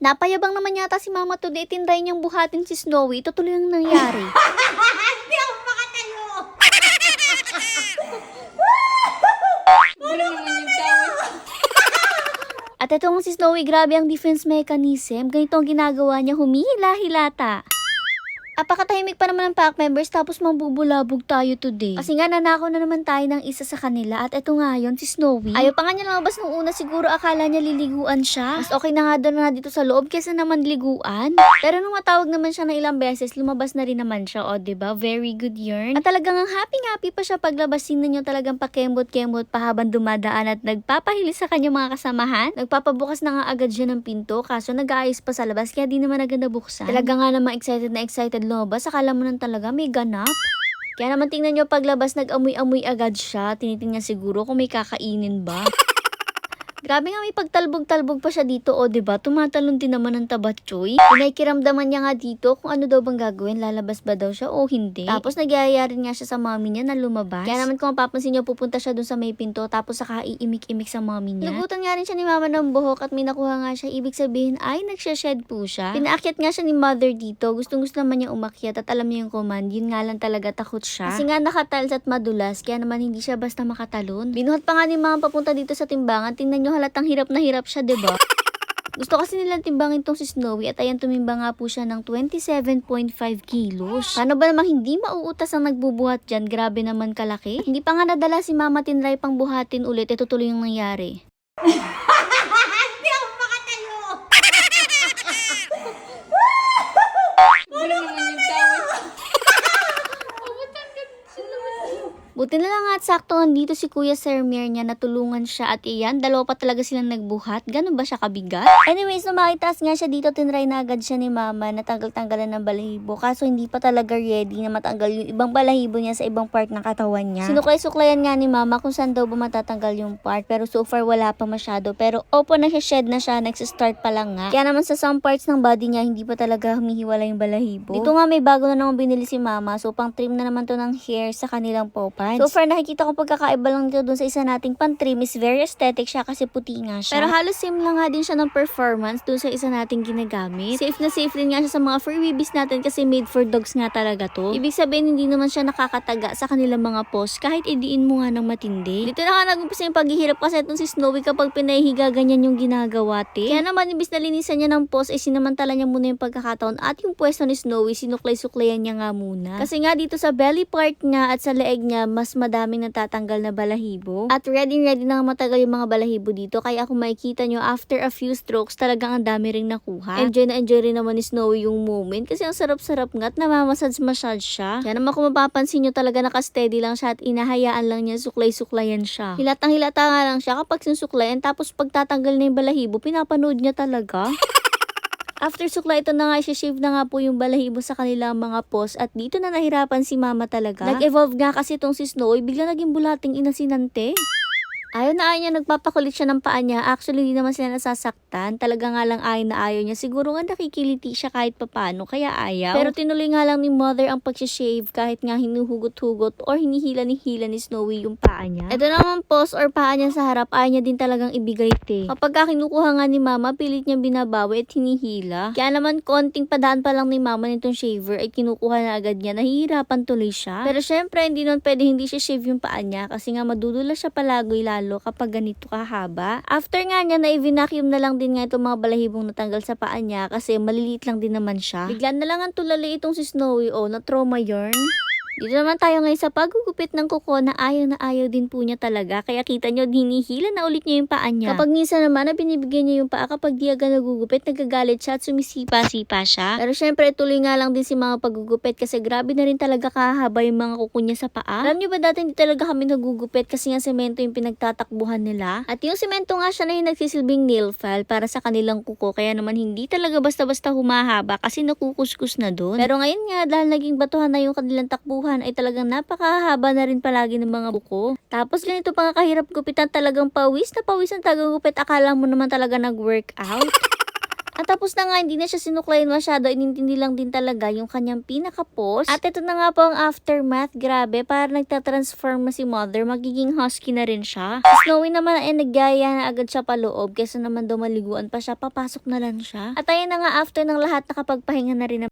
Napayabang naman yata si Mama today, tinry niyang buhatin si Snowy. Ito tuloy ang nangyari. Hindi ako makatayo. Wala naman yung tawad. At itong si Snowy, grabe ang defense mechanism. Ganito ang ginagawa niya, humihila-hilata. Apakatahimik pa naman ng pack members tapos mambubulabog tayo today. Kasi nga nanakaw na naman tayo ng isa sa kanila at eto nga yun, si Snowy. Ayaw pa nga niya lumabas nung una, siguro akala niya liliguan siya. Mas okay na nga doon na dito sa loob kesa naman liguan. Pero nung matawag naman siya ng ilang beses, lumabas na rin naman siya, o diba? Very good yarn. At talagang ang happy-happy pa siya paglabas. Tingnan niyo talagang pakembot-kembot pa habang dumadaan at nagpapahili sa kanyang mga kasamahan. Nagpapabukas na nga agad siya ng pinto kaso nag-aayos pa sa labas kaya di naman agad nabuksan. Talaga nga namang excited na excited lumabas, akala mo nang talaga may ganap. Kaya naman tingnan nyo paglabas nag-amoy-amoy agad siya, tinitingnan siguro kung may kakainin ba. Grabe nga may pagtalbog-talbog pa siya dito, o diba? Tumatalon din naman ng tabatchoy. Pinaikiramdaman niya nga dito kung ano daw bang gagawin, lalabas ba daw siya o hindi. Tapos nagyayari nga siya sa mommy niya na lumabas. Kaya naman kung mapapansin niyo, pupunta siya dun sa may pinto tapos saka iimik-imik sa mommy niya. Nagutan nga rin siya ni mama ng buhok at may nakuha nga siya. Ibig sabihin ay nagsha-shed po siya. Pinaakyat nga siya ni mother dito. Gustong-gusto naman niya umakyat at alam niya yung command. Yun nga lang talaga takot siya. Kasi nga nakatiles at madulas kaya naman hindi siya basta makatalon. Binuhat pa nga ni mama papunta dito sa timbangan. Tingnan niyo halatang hirap na hirap siya, diba? Gusto kasi nilang timbangin tong si Snowy at ayan tumimbang nga po siya ng 27.5 kilos. Paano ba namang hindi mauutas ang nagbubuhat dyan? Grabe naman kalaki. Hindi pa nga nadala si Mama tinry pang buhatin ulit. Ito tuloy yung nangyari. Hindi ako makatayo. Wala naman yung tawad. Pabutan ka sa labas. Buti na lang at sakto nandito si Kuya Sermier niya, natulungan siya at iyan, dalawa pa talaga silang nagbuhat. Ganun ba siya kabigat? Anyways, nung makitaas nga siya dito, tinry na agad siya ni Mama na tanggal-tanggalan ng balahibo. Kaso hindi pa talaga ready na matanggal yung ibang balahibo niya sa ibang part ng katawan niya. Sinuklay-suklayan nga ni Mama kung saan daw ba matatanggal yung part. Pero so far wala pa masyado. Pero opo na siya, shed na siya, next-start pa lang nga. Kaya naman sa some parts ng body niya, hindi pa talaga humihiwala yung balahibo. Dito nga may bago na naman binili si Mama. So pang trim na naman to ng hair sa kanilang popan. So far nakikita ko pagkakaiba lang dito dun sa isa nating pantrim is very aesthetic siya kasi puti nga siya. Pero halos same lang nga din siya ng performance dun sa isa nating ginagamit. Safe na safe din nga siya sa mga fur babies natin kasi made for dogs nga talaga to. Ibig sabihin hindi naman siya nakakataga sa kanilang mga paws kahit idiin mo nga ng matindi. Dito na nga nag-umpisa yung paghihirap kasi itong si Snowy kapag pinahihiga ganyan yung ginagawa te. Kaya naman ibis na linisan niya ng paws ay sinamantala niya muna yung pagkakataon at yung pwesto ni Snowy sinuklay-suklayan niya nga muna. Kasi nga dito sa belly part niya at sa leeg niya mas madaming natatanggal na balahibo. At ready na nga matagal yung mga balahibo dito. Kaya kung makikita nyo, after a few strokes, talagang ang dami ring nakuha. Enjoy na enjoy rin naman ni Snowy yung moment. Kasi ang sarap-sarap nga at namamassage-massage siya. Kaya naman kung mapapansin nyo, talaga nakasteady lang siya at inahayaan lang niya suklay-suklayan siya. Hilatang hilata nga lang siya kapag sinusuklayan. Tapos pagtatanggal na yung balahibo, pinapanood niya talaga. After sukla, ito na nga, shave na nga po yung balahibo sa kanilang mga paws at dito na nahirapan si Mama talaga. Nag-evolve nga kasi itong si Snowy, bigla naging bulating inasinante. Ayaw na ayaw niya, nagpapakulit siya ng paa niya. Actually, hindi naman sila nasasaktan. Talaga nga lang ayaw na ayaw niya. Siguro nga nakikiliti siya kahit papano, kaya ayaw. Pero tinuloy nga lang ni Mother ang pag-shave kahit nga hinuhugot-hugot or hinihila-hila ni Snowy yung paa niya. Ito naman paws or paa niya sa harap, ayaw niya din talagang ibigay te. Kapag kinukuha nga ni Mama, pilit niya binabawi at hinihila. Kaya naman konting padaan pa lang ni Mama nitong shaver ay kinukuha na agad niya. Nahihirapan tuloy siya. Pero syempre, hindi nun pwede hindi siya shave yung paa niya kasi nga madudula siya palagoy lalo kapag ganito kahaba. After nga niya, na-vacuum na lang din nga itong mga balahibong natanggal sa paa niya kasi maliliit lang din naman siya. Bigla na lang ang tulali itong si Snowy, na trauma yarn. Dito naman tayo ngayon sa paggugupit ng kuko na ayaw din po niya talaga. Kaya kita nyo, hinihila na ulit niya yung paa niya. Kapag minsan naman na binibigyan niya yung paa, kapag di agad nagugupit, nagagalit siya at sumisipa-sipa siya. Pero syempre, tuloy nga lang din si mga paggugupit kasi grabe na rin talaga kahaba yung mga kuko niya sa paa. Alam niyo ba dati hindi talaga kami nagugupit kasi nga semento yung pinagtatakbuhan nila. At yung semento nga siya na yung nagsisilbing nail file para sa kanilang kuko. Kaya naman hindi talaga basta-basta humahaba kasi nakukuskus na dun. Pero ngayon nga, dahil naging batuhan na yung kanilang takbuhan, ay talagang napakahaba na rin palagi ng mga buko. Tapos ganito pa nga kahirap gupitan, talagang pawis na pawis ang tagagupit. Akala mo naman talaga nag-workout. At tapos na nga, hindi na siya sinuklayin masyado, inintindi lang din talaga yung kanyang pinaka-post. At ito na nga po ang aftermath, grabe, para nagtatransform na si mother, magiging husky na rin siya. Si Snowy naman ay naggaya na agad siya paloob, kesa naman daw maliguan pa siya, papasok na lang siya. At ayun na nga, after ng lahat, nakapagpahinga na rin